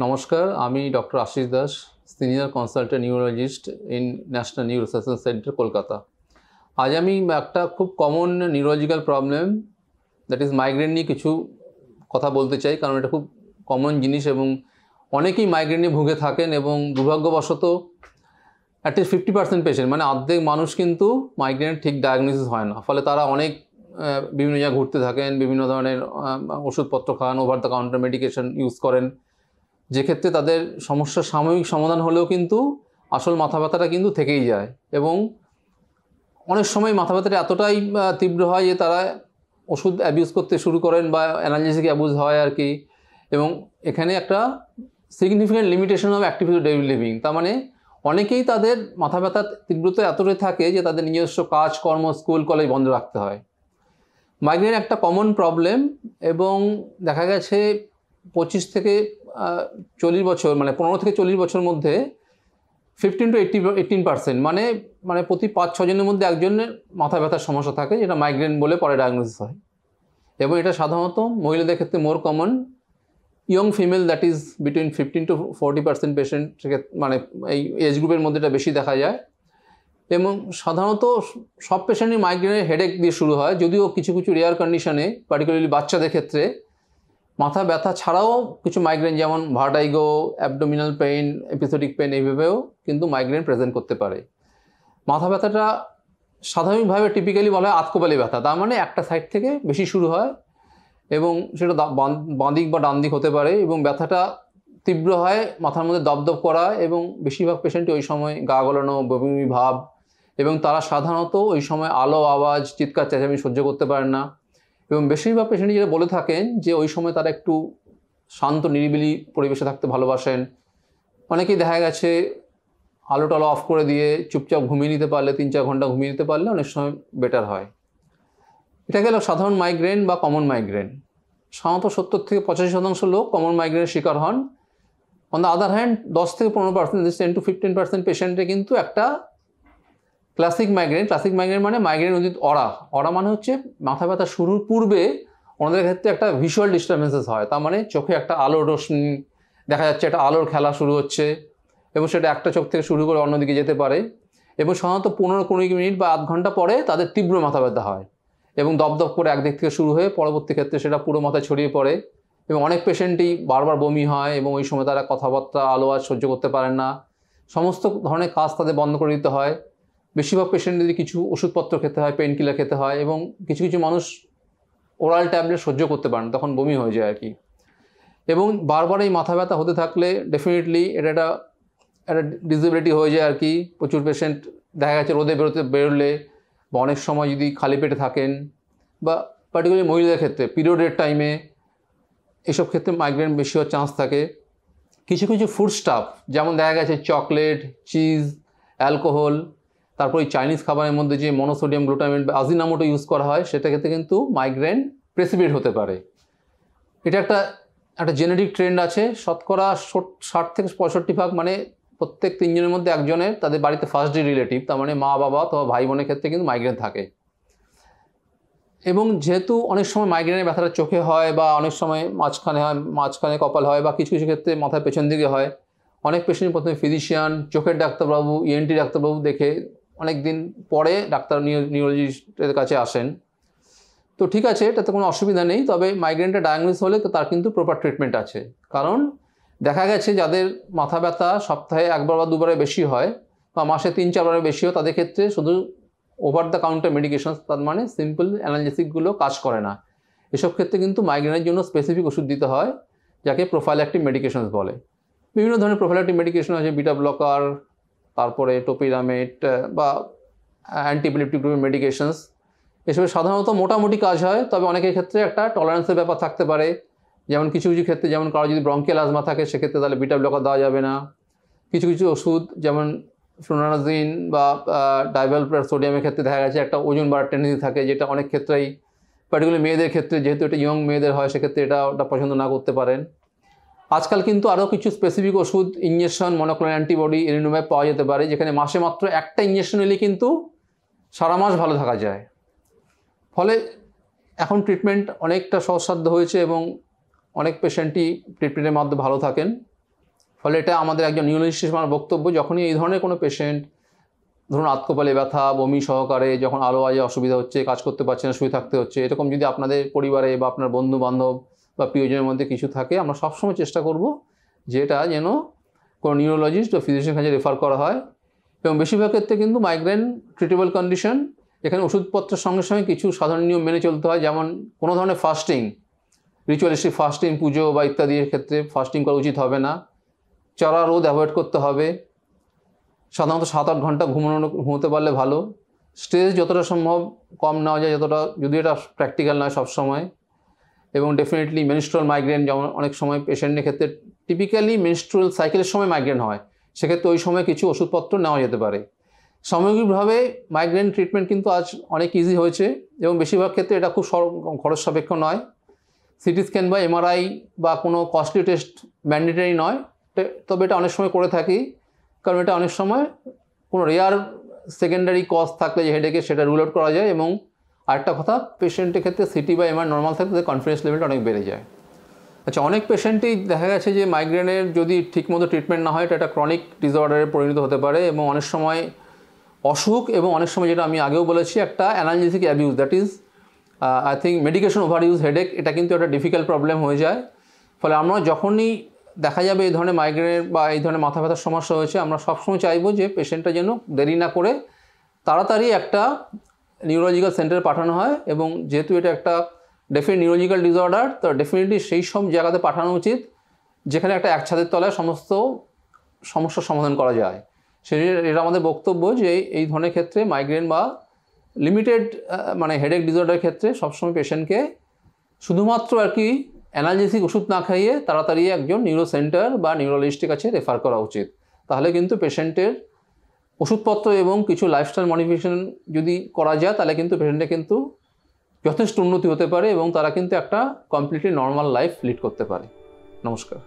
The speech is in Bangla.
নমস্কার, আমি doctor Ashis Das, senior consultant neurologist in National Neurosurgeon Centre, Kolkata. আজ আমি একটা খুব common neurological problem, that is migraine, নিয়ে কিছু কথা বলতে চাই। কারণ এটা খুব কমন জিনিস এবং অনেকেই মাইগ্রেন নিয়ে ভুগে থাকেন এবং দুর্ভাগ্যবশত অ্যাটলিস্ট 50% পেশেন্ট, মানে অর্ধেক মানুষ কিন্তু মাইগ্রেনের ঠিক ডায়াগনোসিস হয় না। ফলে তারা অনেক বিভিন্ন জায়গায় ঘুরতে থাকেন, বিভিন্ন ধরনের ওষুধপত্র খান, over the counter medication use করেন, যে ক্ষেত্রে তাদের সমস্যার সাময়িক সমাধান হলেও কিন্তু আসল মাথা ব্যথাটা কিন্তু থেকেই যায়। এবং অনেক সময় মাথা ব্যথাটা এতটাই তীব্র হয় যে তারা ওষুধ অ্যাবিউজ করতে শুরু করেন বা অ্যানালজেসিক অ্যাবিউজ হয় আর কি। এবং এখানে একটা significant limitation of activity daily living, তার মানে অনেকেই তাদের মাথা ব্যথার তীব্রতা এতটাই থাকে যে তাদের নিজস্ব কাজ, কর্ম, স্কুল, কলেজ বন্ধ রাখতে হয়। মাইগ্রেন একটা কমন প্রবলেম এবং দেখা গেছে 25 থেকে 40 বছর, মানে 15 থেকে 40 বছর মধ্যে 15 to 18% মানে প্রতি 5-6 জনের মধ্যে একজনের মাথা ব্যথার সমস্যা থাকে, যেটা মাইগ্রেন বলে পরে ডায়াগনোসিস হয়। এবং এটা সাধারণত মহিলাদের ক্ষেত্রে more common. Young female, that is between 15 to 40% patient, মানে এই এজ গ্রুপের মধ্যে এটা বেশি দেখা যায়। এবং সাধারণত সব পেশেন্টই মাইগ্রেনের হেডেক দিয়ে শুরু হয়, যদিও কিছু কিছু রেয়ার কন্ডিশনে, পার্টিকুলারলি বাচ্চাদের ক্ষেত্রে মাথা ব্যথা ছাড়াও কিছু মাইগ্রেন, যেমন vertigo, abdominal pain, episodic pain, এইভাবেও কিন্তু মাইগ্রেন প্রেজেন্ট করতে পারে। মাথা ব্যথাটা স্বাভাবিকভাবে টিপিক্যালি বলা হয় আতকোপালি ব্যথা, তার মানে একটা সাইড থেকে বেশি শুরু হয় এবং সেটা বাঁ দিক বা ডান দিক হতে পারে এবং ব্যথাটা তীব্র হয়, মাথার মধ্যে দপদপ করা এবং বেশিরভাগ পেশেন্টই ওই সময় গা গলানো, বমি ভাব, এবং তারা সাধারণত ওই সময় আলো, আওয়াজ, চিৎকার, চেঁচামেচি সহ্য করতে পারেন না। এবং বেশিরভাগ পেশেন্টই যেটা বলে থাকেন যে ওই সময় তারা একটু শান্ত নিরিবিলি পরিবেশে থাকতে ভালোবাসেন। অনেকেই দেখা গেছে আলো টালো অফ করে দিয়ে চুপচাপ ঘুমিয়ে নিতে পারলে, 3-4 ঘন্টা ঘুমিয়ে নিতে পারলে অনেক সময় বেটার হয়। এটা গেল সাধারণ মাইগ্রেন বা কমন মাইগ্রেন। সাধারণত 70 থেকে 85% লোক কমন মাইগ্রেনের শিকার হন। অন দ্য আদার হ্যান্ড 10 থেকে 15%, 10 to 15% পেশেন্টে কিন্তু একটা ক্লাসিক মাইগ্রেন মানে মাইগ্রেন উইথ অরা মানে হচ্ছে মাথা ব্যথা শুরুর পূর্বে ওনাদের ক্ষেত্রে একটা ভিজুয়াল ডিস্টারবেন্সেস হয়। তার মানে চোখে একটা আলোর রোশনি দেখা যাচ্ছে, একটা আলোর খেলা শুরু হচ্ছে এবং সেটা একটা চোখ থেকে শুরু করে অন্যদিকে যেতে পারে। এবং সাধারণত 15-20 মিনিট বা আধ ঘন্টা পরে তাদের তীব্র মাথা ব্যথা হয় এবং দপদপ করে একদিক থেকে শুরু হয়ে পরবর্তী ক্ষেত্রে সেটা পুরো মাথায় ছড়িয়ে পড়ে। এবং অনেক পেশেন্টই বারবার বমি হয় এবং ওই সময় তারা কথাবার্তা, আলো আওয়াজ সহ্য করতে পারেন না। সমস্ত ধরনের কাজ তাদের বন্ধ করে দিতে হয়। বেশিরভাগ পেশেন্টদের কিছু ওষুধপত্র খেতে হয়, পেইন কিলার খেতে হয় এবং কিছু কিছু মানুষ ওরাল ট্যাবলেট সহ্য করতে পারেন, তখন বমি হয়ে যায় আর কি। এবং বারবার এই মাথা ব্যথা হতে থাকলে ডেফিনেটলি এটা একটা ডিসেবিলিটি হয়ে যায় আর কি। প্রচুর পেশেন্ট দেখা গেছে রোদে বেরোলে বা অনেক সময় যদি খালি পেটে থাকেন বা পার্টিকুলারলি মহিলাদের ক্ষেত্রে পিরিয়ডের টাইমে, এসব ক্ষেত্রে মাইগ্রেন বেশি হওয়ার চান্স থাকে। কিছু কিছু ফুড স্টাফ, যেমন দেখা গেছে চকলেট, চিজ, অ্যালকোহল, তারপর এই চাইনিজ খাবারের মধ্যে যে মনোসোডিয়াম গ্লুটামেট বা আজিনামোটো ইউজ করা হয়, সেটা ক্ষেত্রে কিন্তু মাইগ্রেন প্রেসিপিটেট হতে পারে। এটা একটা জেনেটিক ট্রেন্ড আছে। শতকরা 60 থেকে 65%, মানে প্রত্যেক 3 জনের মধ্যে একজনের তাদের বাড়িতে ফার্স্ট ডে রিলেটিভ, তার মানে মা বাবা অথবা ভাই বোনের ক্ষেত্রে কিন্তু মাইগ্রেন থাকে। এবং যেহেতু অনেক সময় মাইগ্রেনের ব্যথাটা চোখে হয় বা অনেক সময় মাঝখানে কপাল হয় বা কিছু কিছু ক্ষেত্রে মাথার পেছন দিকে হয়, অনেক পেশেন্ট প্রথমে ফিজিশিয়ান, চোখের ডাক্তারবাবু, ইএনটি ডাক্তারবাবু দেখে অনেক দিন পরে ডাক্তার নিউরোলজিস্টের কাছে আসেন। তো ঠিক আছে, এটাতে কোনো অসুবিধা নেই, তবে মাইগ্রেনটা ডায়াগনোস হলে তো তার কিন্তু প্রপার ট্রিটমেন্ট আছে। কারণ দেখা গেছে যাদের মাথা ব্যথা সপ্তাহে 1বার বা 2বারের বেশি হয় বা মাসে 3-4বারের বেশি হয়, তাদের ক্ষেত্রে শুধু ওভার দ্য কাউন্টার মেডিকেশন, তার মানে সিম্পল অ্যানালজেসিকগুলো কাজ করে না। এসব ক্ষেত্রে কিন্তু মাইগ্রেনের জন্য স্পেসিফিক ওষুধ দিতে হয়, যাকে প্রোফাইল্যাক্টিক মেডিকেশনস বলে। বিভিন্ন ধরনের প্রোফাইল্যাক্টিক মেডিকেশন আছে, বিটা ব্লকার, তারপরে টোপিরামেট বা অ্যান্টিএপিলেপটিক গ্রুপের মেডিকেশনস। এসবে সাধারণত মোটামুটি কাজ হয়, তবে অনেকের ক্ষেত্রে একটা টলারেন্সের ব্যাপার থাকতে পারে। যেমন কিছু কিছু ক্ষেত্রে, যেমন কারো যদি ব্রঙ্কিয়াল আজমা থাকে, সেক্ষেত্রে তাহলে বিটা ব্লকার দেওয়া যাবে না। কিছু কিছু ওষুধ যেমন ফ্লুনারাজিন বা ডাইভালপ্রার সোডিয়ামের ক্ষেত্রে দেখা গেছে একটা ওজন বাড়ার টেন্ডেন্সি থাকে, যেটা অনেক ক্ষেত্রেই পার্টিকুলার মেয়েদের ক্ষেত্রে, যেহেতু এটা ইয়ং মেয়েদের হয়, সেক্ষেত্রে ওটা পছন্দ না করতে পারেন। আজকাল কিন্তু আরও কিছু স্পেসিফিক ওষুধ, ইঞ্জেকশন, মনোক্লোনাল অ্যান্টিবডি, এরিনুম্যাব পাওয়া যেতে পারে, যেখানে মাসে মাত্র একটা ইঞ্জেকশন নিলে কিন্তু সারা মাস ভালো থাকা যায়। ফলে এখন ট্রিটমেন্ট অনেকটা সহজসাধ্য হয়েছে এবং অনেক পেশেন্টই ট্রিটমেন্টের মাধ্যমে ভালো থাকেন। ফলে এটা আমাদের একজন নিউরোলজিস্ট হিসেবে আমার বক্তব্য, যখনই এই ধরনের কোনো পেশেন্ট ধরুন আতকোপালে ব্যথা, বমি সহকারে যখন আলো আজে অসুবিধা হচ্ছে, কাজ করতে পারছে না, শুয়ে থাকতে হচ্ছে, এরকম যদি আপনাদের পরিবারে বা আপনার বন্ধু বান্ধব বা প্রিয়জনের মধ্যে কিছু থাকে, আমরা সবসময় চেষ্টা করব যে এটা যেন কোনো নিউরোলজিস্ট বা ফিজিশিয়ানের কাছে রেফার করা হয়। এবং বেশিরভাগ ক্ষেত্রে কিন্তু মাইগ্রেন ট্রিটেবল কন্ডিশন, এখানে ওষুধপত্রের সঙ্গে সঙ্গে কিছু সাধারণ নিয়ম মেনে চলতে হয়, যেমন কোনো ধরনের ফাস্টিং, রিচুয়ালিস্টিক ফাস্টিং, পুজো বা ইত্যাদির ক্ষেত্রে ফাস্টিং করা উচিত হবে না। চড়া রোদ অ্যাভয়েড করতে হবে। সাধারণত 7-8 ঘন্টা ঘুমোতে পারলে ভালো। স্ট্রেস যতটা সম্ভব কম নেওয়া যায়, যতটা, যদি এটা প্র্যাকটিক্যাল নয় সবসময়। এবং ডেফিনেটলি মেনস্ট্রুয়াল মাইগ্রেন, যেমন অনেক সময় পেশেন্টের ক্ষেত্রে টিপিক্যালি মেনস্ট্রুয়াল সাইকেলের সময় মাইগ্রেন হয়, সেক্ষেত্রে ওই সময় কিছু ওষুধপত্র নেওয়া যেতে পারে। সামগ্রিকভাবে মাইগ্রেন ট্রিটমেন্ট কিন্তু আজ অনেক ইজি হয়েছে এবং বেশিরভাগ ক্ষেত্রে এটা খুব খরচ সাপেক্ষ নয়। সিটি স্ক্যান বা এমআরআই বা কোনো কস্টলি টেস্ট ম্যান্ডেটরি নয়, তবে এটা অনেক সময় করে থাকি, কারণ এটা অনেক সময় কোনো রেয়ার সেকেন্ডারি কজ থাকলে যে হেডেকে, সেটা রুল আউট করা যায়। এবং আরেকটা কথা, পেশেন্টের ক্ষেত্রে সিটি বা এমআর নর্মাল থাকলে কনফিডেন্স লেভেলটা অনেক বেড়ে যায়। আচ্ছা, অনেক পেশেন্টই দেখা গেছে যে মাইগ্রেনের যদি ঠিকমতো ট্রিটমেন্ট না হয়, এটা একটা ক্রনিক ডিসঅর্ডারে পরিণত হতে পারে এবং অনেক সময় অসুখ, এবং অনেক সময় যেটা আমি আগেও বলেছি, একটা analgesic abuse, that is I think medication over use headache, এটা কিন্তু একটা ডিফিকাল্ট প্রবলেম হয়ে যায়। ফলে আমরা যখনই দেখা যাবে এই ধরনের মাইগ্রেনের বা এই ধরনের মাথা ব্যথার সমস্যা হয়েছে, আমরা সবসময় চাইবো যে পেশেন্টটা যেন দেরি না করে তাড়াতাড়ি একটা নিউরোলজিক্যাল সেন্টারে পাঠানো হয়। এবং যেহেতু এটা একটা ডেফিনেট নিউরোলজিক্যাল ডিসঅর্ডার, তো ডেফিনেটলি সেই সব জায়গাতে পাঠানো উচিত যেখানে একটা এক ছাদের তলায় সমস্ত সমস্যার সমাধান করা যায়। এটা আমাদের বক্তব্য যে এই ধরনের ক্ষেত্রে মাইগ্রেন বা লিমিটেড মানে হেডেক ডিসঅর্ডারের ক্ষেত্রে সবসময় পেশেন্টকে শুধুমাত্র আর কি অ্যানালজেসিক ওষুধ না খাইয়ে তাড়াতাড়ি একজন নিউরো সেন্টার বা নিউরোলজিস্টের কাছে রেফার করা উচিত। তাহলে কিন্তু পেশেন্টের ওষুধপত্র এবং কিছু লাইফস্টাইল মডিফিকেশন যদি করা যায়, তাহলে কিন্তু পেশেন্টের কিন্তু যথেষ্ট উন্নতি হতে পারে এবং তারা কিন্তু একটা কমপ্লিটলি নর্মাল লাইফ লিড করতে পারে। নমস্কার।